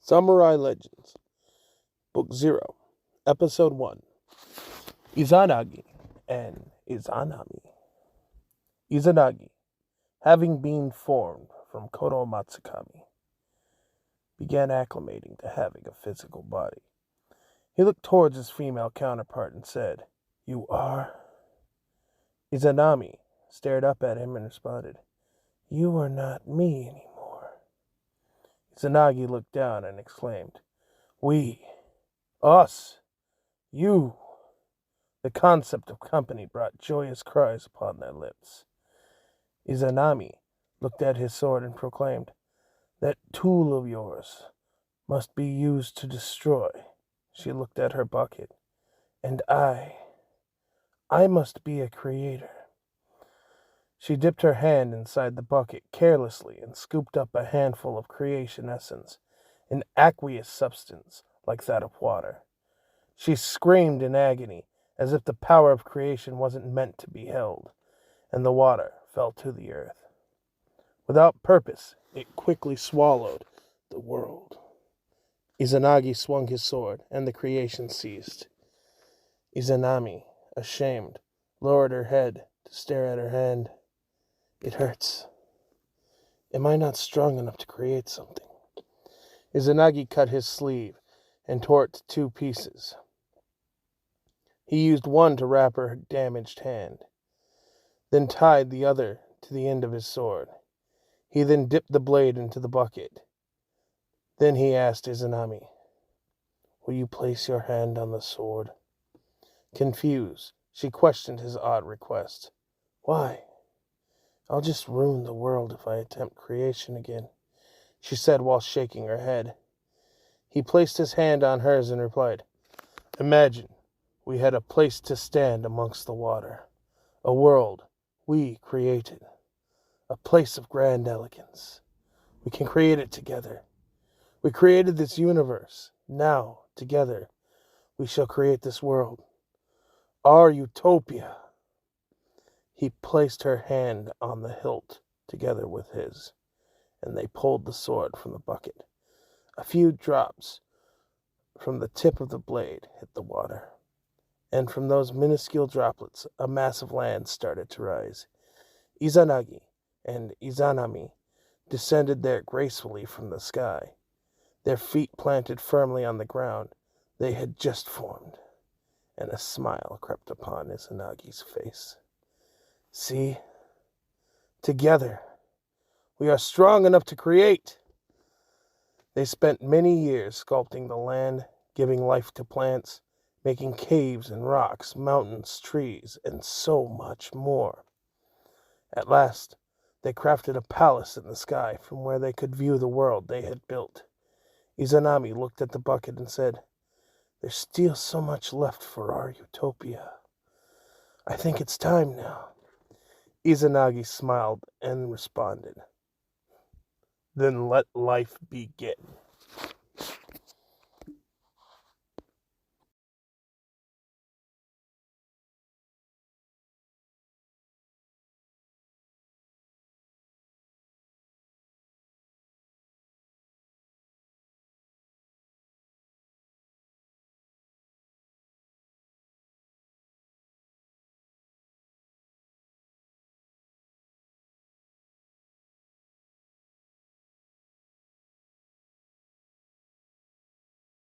Samurai Legends, Book 0, Episode 1, Izanagi and Izanami. Izanagi, having been formed from Kodo Matsukami, began acclimating to having a physical body. He looked towards his female counterpart and said, "You are?" Izanami stared up at him and responded, "You are not me anymore." Izanagi looked down and exclaimed, "We, us, you." The concept of company brought joyous cries upon their lips. Izanami looked at his sword and proclaimed, "That tool of yours must be used to destroy." She looked at her bucket. "And I must be a creator." She dipped her hand inside the bucket carelessly and scooped up a handful of creation essence, an aqueous substance like that of water. She screamed in agony, as if the power of creation wasn't meant to be held, and the water fell to the earth. Without purpose, it quickly swallowed the world. Izanagi swung his sword, and the creation ceased. Izanami, ashamed, lowered her head to stare at her hand. "It hurts. Am I not strong enough to create something?" Izanagi cut his sleeve and tore it to 2 pieces. He used one to wrap her damaged hand, then tied the other to the end of his sword. He then dipped the blade into the bucket. Then he asked Izanami, "Will you place your hand on the sword?" Confused, she questioned his odd request. "Why? I'll just ruin the world if I attempt creation again," she said while shaking her head. He placed his hand on hers and replied, "Imagine we had a place to stand amongst the water, a world we created, a place of grand elegance. We can create it together. We created this universe. Now, together, we shall create this world. Our utopia." He placed her hand on the hilt together with his, and they pulled the sword from the bucket. A few drops from the tip of the blade hit the water, and from those minuscule droplets a mass of land started to rise. Izanagi and Izanami descended there gracefully from the sky, their feet planted firmly on the ground they had just formed, and a smile crept upon Izanagi's face. "See, together, we are strong enough to create." They spent many years sculpting the land, giving life to plants, making caves and rocks, mountains, trees, and so much more. At last, they crafted a palace in the sky from where they could view the world they had built. Izanami looked at the bucket and said, "There's still so much left for our utopia. I think it's time now." Izanagi smiled and responded, "Then let life begin."